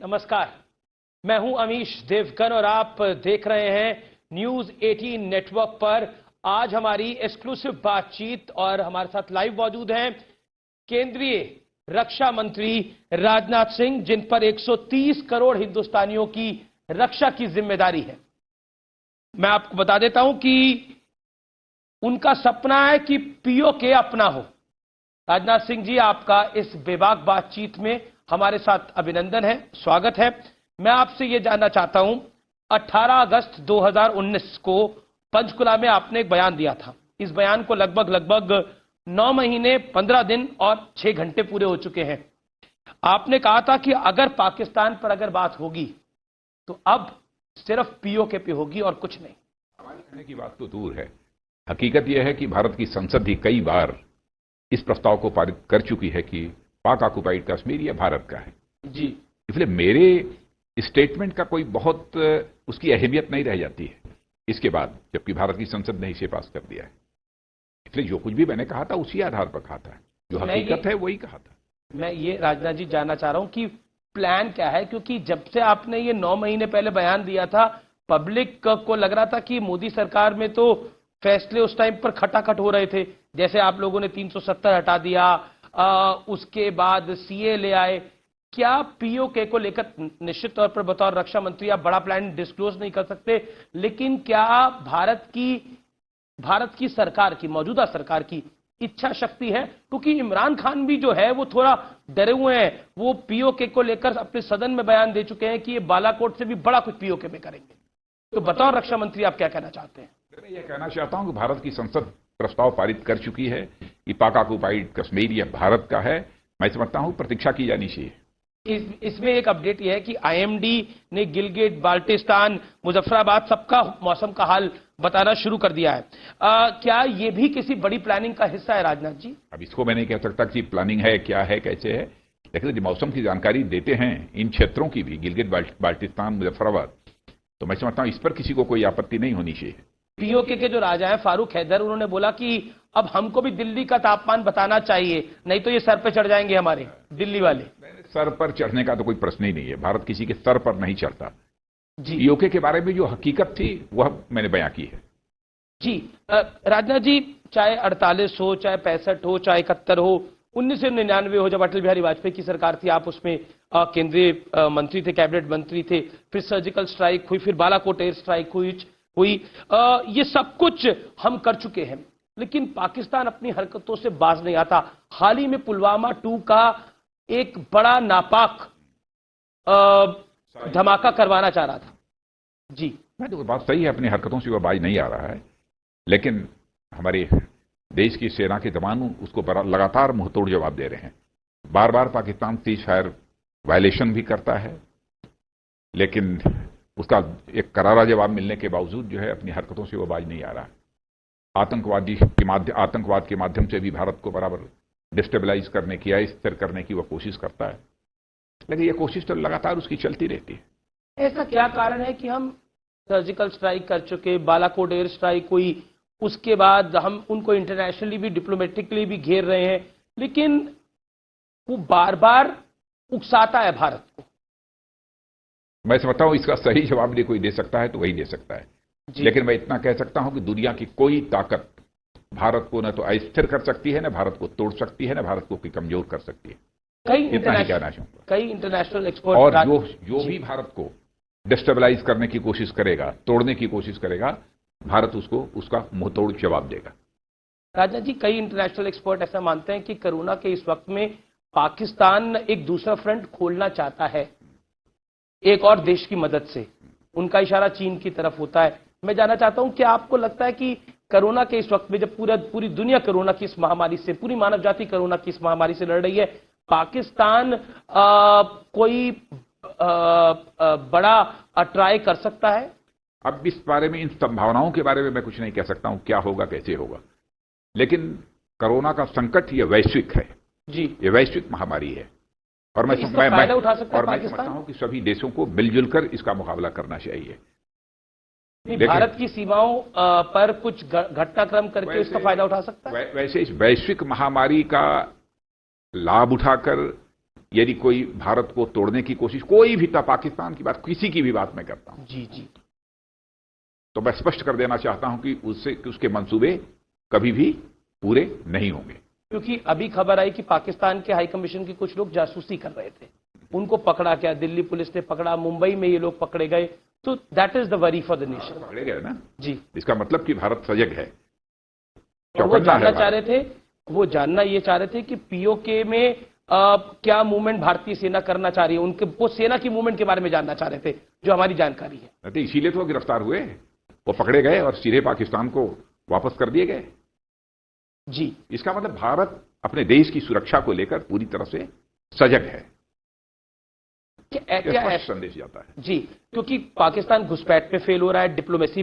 नमस्कार, मैं हूं अमीश देवगन और आप देख रहे हैं न्यूज 18 नेटवर्क पर। आज हमारी एक्सक्लूसिव बातचीत और हमारे साथ लाइव मौजूद हैं केंद्रीय रक्षा मंत्री राजनाथ सिंह, जिन पर 130 करोड़ हिंदुस्तानियों की रक्षा की जिम्मेदारी है। मैं आपको बता देता हूं कि उनका सपना है कि पीओके अपना हो। राजनाथ सिंह जी, आपका इस बेबाक बातचीत में हमारे साथ अभिनंदन है, स्वागत है। मैं आपसे यह जानना चाहता हूं, 18 अगस्त 2019 को पंचकुला में आपने एक बयान दिया था। इस बयान को लगभग 9 महीने 15 दिन और 6 घंटे पूरे हो चुके हैं। आपने कहा था कि अगर पाकिस्तान पर अगर बात होगी तो अब सिर्फ पीओके पे होगी और कुछ नहीं। हमारे कहने की बात तो दूर है। हकीकत यह है कि भारत की संसद ही कई बार इस प्रस्ताव को पारित कर चुकी है कि पाक ऑक्युपाइड कश्मीर यह भारत का है जी। इसलिए मेरे स्टेटमेंट का कोई बहुत उसकी अहमियत नहीं रह जाती है इसके बाद, जबकि भारत की संसद ने इसे पास कर दिया है। इसलिए जो कुछ भी मैंने कहा था उसी आधार पर कहा था, जो हकीकत है वही कहा था। मैं ये राजनाथ जी जानना चाह रहा हूं कि प्लान क्या है, क्योंकि जब से आपने ये 9 महीने पहले बयान दिया था, पब्लिक को लग रहा था कि मोदी सरकार में तो फैसले उस टाइम पर खटाखट हो रहे थे। जैसे आप लोगों ने 370 हटा दिया, उसके बाद सीए ले आए। क्या पीओके को लेकर, निश्चित तौर पर बतौर रक्षा मंत्री आप बड़ा प्लान डिस्क्लोज नहीं कर सकते, लेकिन क्या भारत की सरकार की, मौजूदा सरकार की इच्छा शक्ति है? क्योंकि इमरान खान भी जो है वो थोड़ा डरे हुए हैं। वो पीओके को लेकर अपने सदन में बयान दे चुके हैं कि ये बालाकोट से भी बड़ा कुछ पीओके में करेंगे। तो बतौर रक्षा मंत्री आप क्या कहना चाहते हैं? मैं ये कहना चाहता हूं कि भारत की संसद प्रस्ताव पारित कर चुकी है कि पाक ऑक्युपाइड कश्मीर यह भारत का है। मैं समझता हूं प्रतीक्षा की जानी चाहिए। इसमें एक अपडेट यह है कि आईएमडी ने गिलगिट, बाल्टिस्तान, मुजफ्फराबाद सबका मौसम का हाल बताना शुरू कर दिया है। क्या यह भी किसी बड़ी प्लानिंग का हिस्सा है राजनाथ जी? अब इसको मैं नहीं कह सकता कि प्लानिंग है, क्या है, कैसे है, लेकिन यदि मौसम की जानकारी देते हैं इन क्षेत्रों की भी, गिलगिट, बाल्टिस्तान, मुजफ्फराबाद, तो मैं समझता हूं इस पर किसी को कोई आपत्ति नहीं होनी चाहिए। पीओके के जो राजा हैं फारूक हैदर, उन्होंने बोला कि अब हमको भी दिल्ली का तापमान बताना चाहिए, नहीं तो ये सर पे चढ़ जाएंगे हमारे दिल्ली वाले। सर पर चढ़ने का तो कोई प्रश्न ही नहीं है, भारत किसी के सर पर नहीं चढ़ता जी। पीओके के बारे में जो हकीकत थी वह मैंने बयां की है। जी राजनाथ जी, चाहे 48 हो, चाहे 65 हो, चाहे 71 हो, 1999 हो, जब अटल बिहारी वाजपेयी की सरकार थी, आप उसमें केंद्रीय मंत्री थे, कैबिनेट मंत्री थे, फिर सर्जिकल स्ट्राइक हुई, फिर बालाकोट एयर स्ट्राइक हुई, ये सब कुछ हम कर चुके हैं, लेकिन पाकिस्तान अपनी हरकतों से बाज नहीं आता। हाल ही में पुलवामा 2 का एक बड़ा नापाक धमाका करवाना चाह रहा था। जी, मैं तो बात सही है, अपनी हरकतों से वह बाज नहीं आ रहा है, लेकिन हमारे देश की सेना के जवान उसको लगातार मुंहतोड़ जवाब दे रहे हैं। बार बार पाकिस्तान सीज फायर वायलेशन भी करता है, लेकिन उसका एक करारा जवाब मिलने के बावजूद जो है अपनी हरकतों से वो बाज नहीं आ रहा है। आतंकवाद के माध्यम से भी भारत को बराबर डिस्टेबलाइज करने की, अस्थिर करने की वह कोशिश करता है, लेकिन यह कोशिश तो लगातार उसकी चलती रहती है। ऐसा क्या कारण है कि हम सर्जिकल स्ट्राइक कर चुके, बालाकोट एयर स्ट्राइक हुई, उसके बाद हम उनको इंटरनेशनली भी, डिप्लोमेटिकली भी घेर रहे हैं, लेकिन वो बार बार उकसाता है भारत को? मैं समझता हूं इसका सही जवाब यदि कोई दे सकता है तो वही दे सकता है, लेकिन मैं इतना कह सकता हूं कि दुनिया की कोई ताकत भारत को न तो अस्थिर कर सकती है, न भारत को तोड़ सकती है, न भारत को कमजोर कर सकती है। इतना ही कहना चाहूंगा। कई इंटरनेशनल एक्सपर्ट और जो भी भारत को डिस्टेबलाइज करने की कोशिश करेगा, तोड़ने की कोशिश करेगा, भारत उसका मुंहतोड़ जवाब देगा। राजनाथ जी, कई इंटरनेशनल एक्सपर्ट ऐसा मानते हैं कि कोरोना के इस वक्त में पाकिस्तान एक दूसरा फ्रंट खोलना चाहता है एक और देश की मदद से। उनका इशारा चीन की तरफ होता है। मैं जानना चाहता हूं कि आपको लगता है कि कोरोना के इस वक्त में, जब पूरी दुनिया कोरोना की इस महामारी से, पूरी मानव जाति कोरोना की इस महामारी से लड़ रही है, पाकिस्तान कोई बड़ा ट्राई कर सकता है? अब इस बारे में, इन संभावनाओं के बारे में मैं कुछ नहीं कह सकता हूं, क्या होगा, कैसे होगा, लेकिन कोरोना का संकट ये वैश्विक है जी, ये वैश्विक महामारी है, और मैं समझता हूं कि सभी देशों को मिलजुल कर इसका मुकाबला करना चाहिए। भारत की सीमाओं पर कुछ घटनाक्रम करके इसका फायदा उठा सकता है। वैसे इस वैश्विक महामारी का लाभ उठाकर यदि कोई भारत को तोड़ने की कोशिश, कोई भी था, पाकिस्तान की बात, किसी की भी बात मैं करता हूं, जी जी, तो मैं स्पष्ट कर देना चाहता हूं कि उसके मंसूबे कभी भी पूरे नहीं होंगे। क्योंकि अभी खबर आई कि पाकिस्तान के हाई कमीशन के कुछ लोग जासूसी कर रहे थे, उनको पकड़ा क्या, दिल्ली पुलिस ने पकड़ा, मुंबई में ये लोग पकड़े गए, तो that is the worry for the nation. पकड़े गए ना जी, इसका मतलब कि भारत सजग है। और वो जानना चाह रहे थे, वो जानना ये चाह रहे थे कि पीओके में क्या मूवमेंट भारतीय सेना करना चाह रही है, उनके वो सेना की मूवमेंट के बारे में जानना चाह रहे थे, जो हमारी जानकारी है। तो इसीलिए तो वो गिरफ्तार हुए, वो पकड़े गए और सीधे पाकिस्तान को वापस कर दिए गए। जी, इसका मतलब भारत अपने देश की सुरक्षा को लेकर पूरी तरह से सजग है, क्या स्पष्ट संदेश जाता है। जी, क्योंकि पाकिस्तान घुसपैठ पे फेल हो रहा है, डिप्लोमेसी